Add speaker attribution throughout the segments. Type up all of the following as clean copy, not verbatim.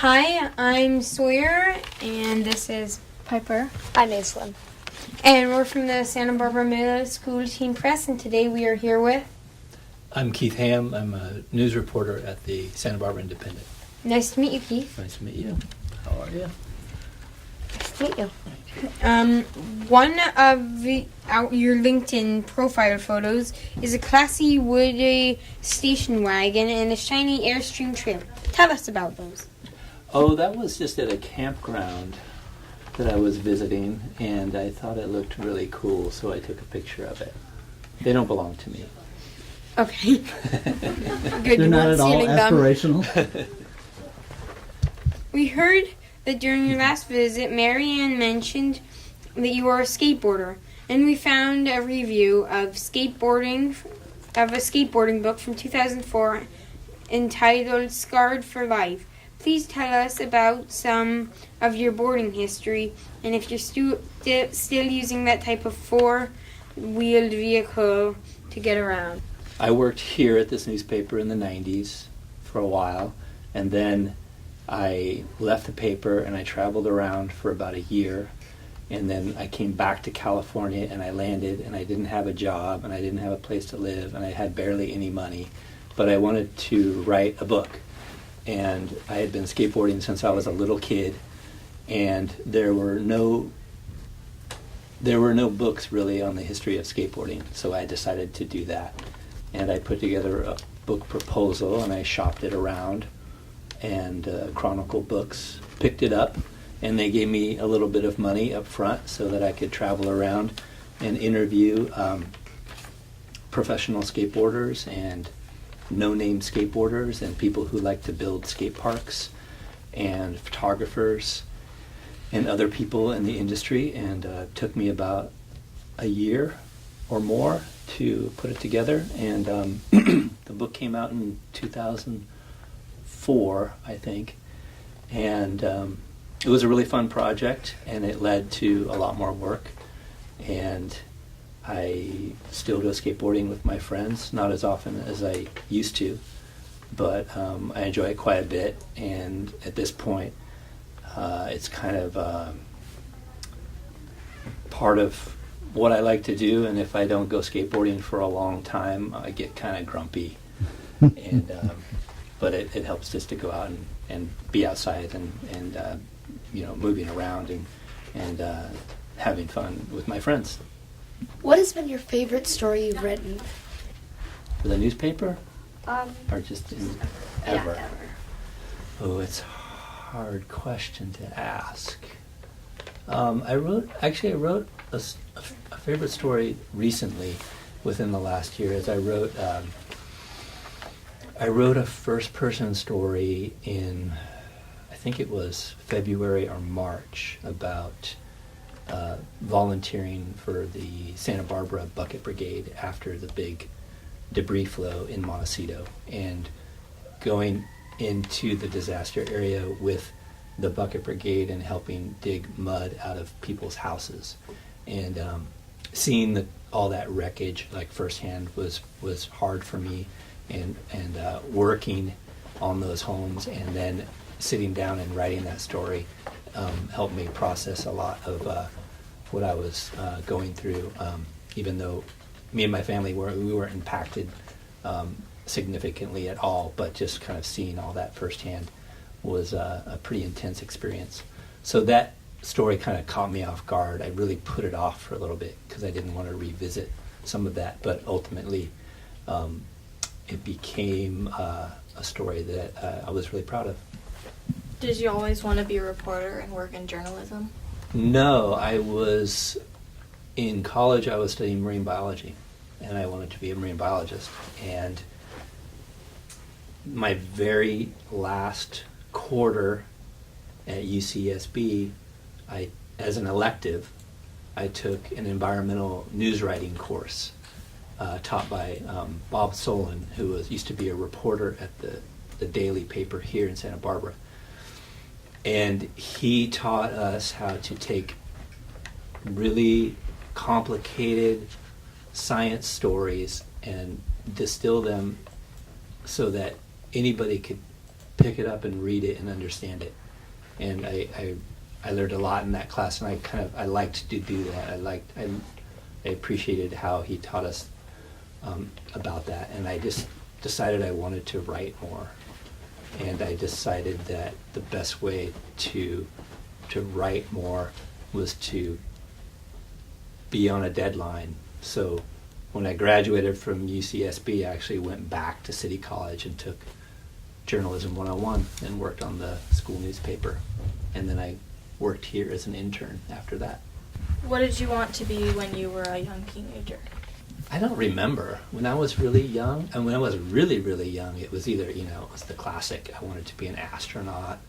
Speaker 1: Hi, I'm Sawyer, and this is
Speaker 2: Piper. I'm Aislinn.
Speaker 1: And we're from the Santa Barbara Middle School Teen Press, and today we are here with...
Speaker 3: I'm KEITH HAMM. I'm a news reporter at the Santa Barbara Independent.
Speaker 1: Nice to meet you, Keith.
Speaker 3: Nice to meet you. How are you?
Speaker 2: Nice to meet you.
Speaker 1: One of your LinkedIn profile photos is a classy wood station wagon and a shiny Airstream trailer. Tell us about those.
Speaker 3: Oh, that was just at a campground that I was visiting, and I thought it looked really cool, so I took a picture of it. They don't belong to me.
Speaker 1: Okay. Good.
Speaker 4: They're not at all aspirational.
Speaker 1: We heard that during your last visit, Marianne mentioned that you are a skateboarder, and we found a review of a skateboarding book from 2004 entitled Scarred for Life. Please tell us about some of your boarding history, and if you're still using that type of four-wheeled vehicle to get around.
Speaker 3: I worked here at this newspaper in the 90s for a while, and then I left the paper and I traveled around for about a year, and then I came back to California and I landed, and I didn't have a job and I didn't have a place to live and I had barely any money, but I wanted to write a book. And I had been skateboarding since I was a little kid, and there were no books really on the history of skateboarding, so I decided to do that. And I put together a book proposal and I shopped it around, and Chronicle Books picked it up, and they gave me a little bit of money up front so that I could travel around and interview professional skateboarders and no-name skateboarders and people who like to build skate parks and photographers and other people in the industry, and it took me about a year or more to put it together, and the book came out in 2004, I think, and it was a really fun project, and it led to a lot more work, and I still go skateboarding with my friends, not as often as I used to, but I enjoy it quite a bit, and at this point it's kind of part of what I like to do, and if I don't go skateboarding for a long time, I get kind of grumpy, and but it helps just to go out and be outside and moving around and having fun with my friends.
Speaker 2: What has been your favorite story you've written?
Speaker 3: For the newspaper? Or just ever?
Speaker 2: Yeah, ever.
Speaker 3: Oh, it's a hard question to ask. I wrote a favorite story recently within the last year. As I wrote a first-person story in, I think it was February or March, about volunteering for the Santa Barbara Bucket Brigade after the big debris flow in Montecito, and going into the disaster area with the Bucket Brigade and helping dig mud out of people's houses, and seeing all that wreckage like firsthand was hard for me, and working on those homes and then sitting down and writing that story helped me process a lot of what I was going through, even though me and my family we weren't impacted significantly at all, but just kind of seeing all that firsthand was a pretty intense experience. So that story kind of caught me off guard. I really put it off for a little bit because I didn't want to revisit some of that, but ultimately it became a story that I was really proud of.
Speaker 5: Did you always want to be a reporter and work in journalism?
Speaker 3: No, in college I was studying marine biology, and I wanted to be a marine biologist. And my very last quarter at UCSB, as an elective, I took an environmental news writing course taught by Bob Solon, who used to be a reporter at the daily paper here in Santa Barbara. And he taught us how to take really complicated science stories and distill them so that anybody could pick it up and read it and understand it. And I learned a lot in that class, and I liked to do that. I appreciated how he taught us about that, and I just decided I wanted to write more. And I decided that the best way to write more was to be on a deadline. So when I graduated from UCSB, I actually went back to City College and took Journalism 101 and worked on the school newspaper. And then I worked here as an intern after that.
Speaker 5: What did you want to be when you were a young teenager?
Speaker 3: I don't remember. When I was really young, and when I was really, really young, it was either, it was the classic, I wanted to be an astronaut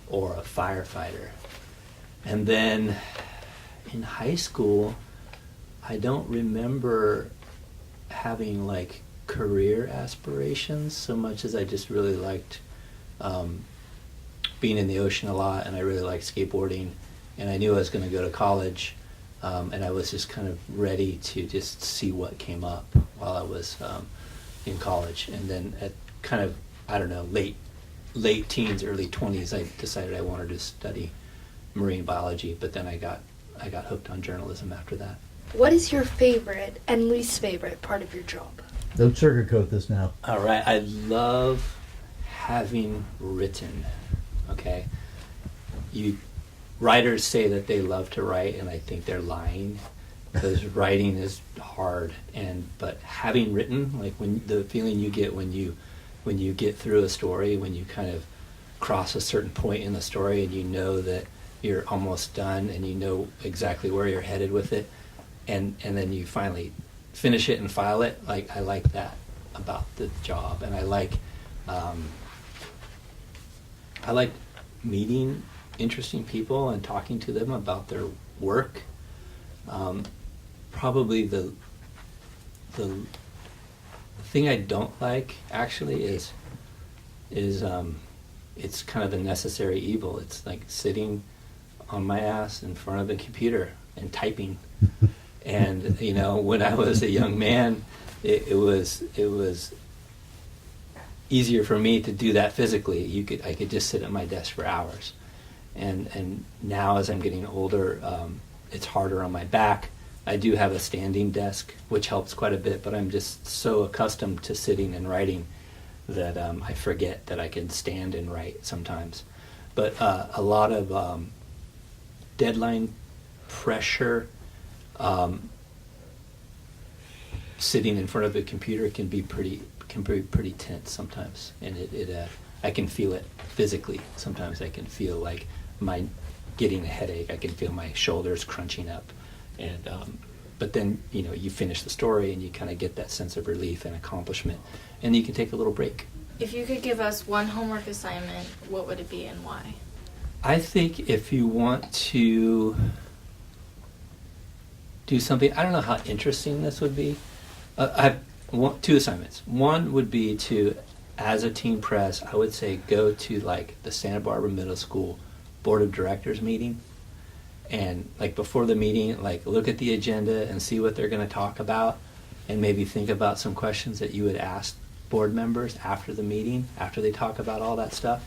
Speaker 3: or a firefighter. And then in high school, I don't remember having like career aspirations so much as I just really liked being in the ocean a lot, and I really liked skateboarding, and I knew I was going to go to college. And I was just kind of ready to just see what came up while I was in college. And then at kind of, I don't know, late teens, early 20s, I decided I wanted to study marine biology, but then I got hooked on journalism after that.
Speaker 2: What is your favorite and least favorite part of your job?
Speaker 4: Don't sugarcoat this now.
Speaker 3: All right, I love having written, okay? Writers say that they love to write, and I think they're lying, because writing is hard. But having written, like when the feeling you get when you get through a story, when you kind of cross a certain point in the story, and you know that you're almost done, and you know exactly where you're headed with it, and then you finally finish it and file it. Like, I like that about the job, and I like meeting interesting people and talking to them about their work. Probably the thing I don't like actually is it's kind of the necessary evil. It's like sitting on my ass in front of a computer and typing. And when I was a young man, it was easier for me to do that physically. I could just sit at my desk for hours. And now as I'm getting older, it's harder on my back. I do have a standing desk, which helps quite a bit, but I'm just so accustomed to sitting and writing that I forget that I can stand and write sometimes. But a lot of deadline pressure, sitting in front of a computer can be pretty tense sometimes, and I can feel it physically. Sometimes I can feel like getting a headache. I can feel my shoulders crunching up, and but then you finish the story and you kind of get that sense of relief and accomplishment, and you can take a little break.
Speaker 5: If you could give us one homework assignment, what would it be and why?
Speaker 3: I think if you want to do something, I don't know how interesting this would be. I have two assignments. One would be to, as a teen press, I would say go to like the Santa Barbara Middle School Board of Directors meeting, and like before the meeting, like look at the agenda and see what they're going to talk about, and maybe think about some questions that you would ask board members after the meeting, after they talk about all that stuff.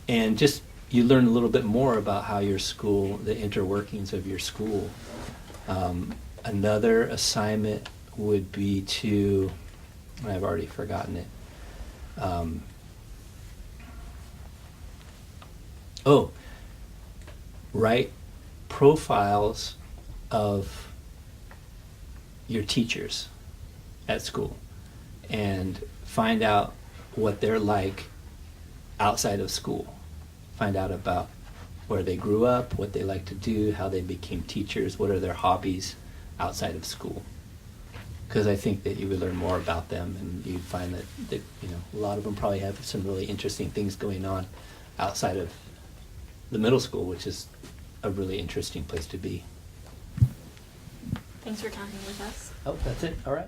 Speaker 3: And just you learn a little bit more about how your school, the interworkings of your school. Another assignment would be to, I've already forgotten it. Write profiles of your teachers at school and find out what they're like outside of school. Find out about where they grew up, what they like to do, how they became teachers, what are their hobbies outside of school. Because I think that you would learn more about them, and you'd find that a lot of them probably have some really interesting things going on outside of the middle school, which is a really interesting place to be.
Speaker 5: Thanks for talking with us.
Speaker 3: Oh, that's it? All right.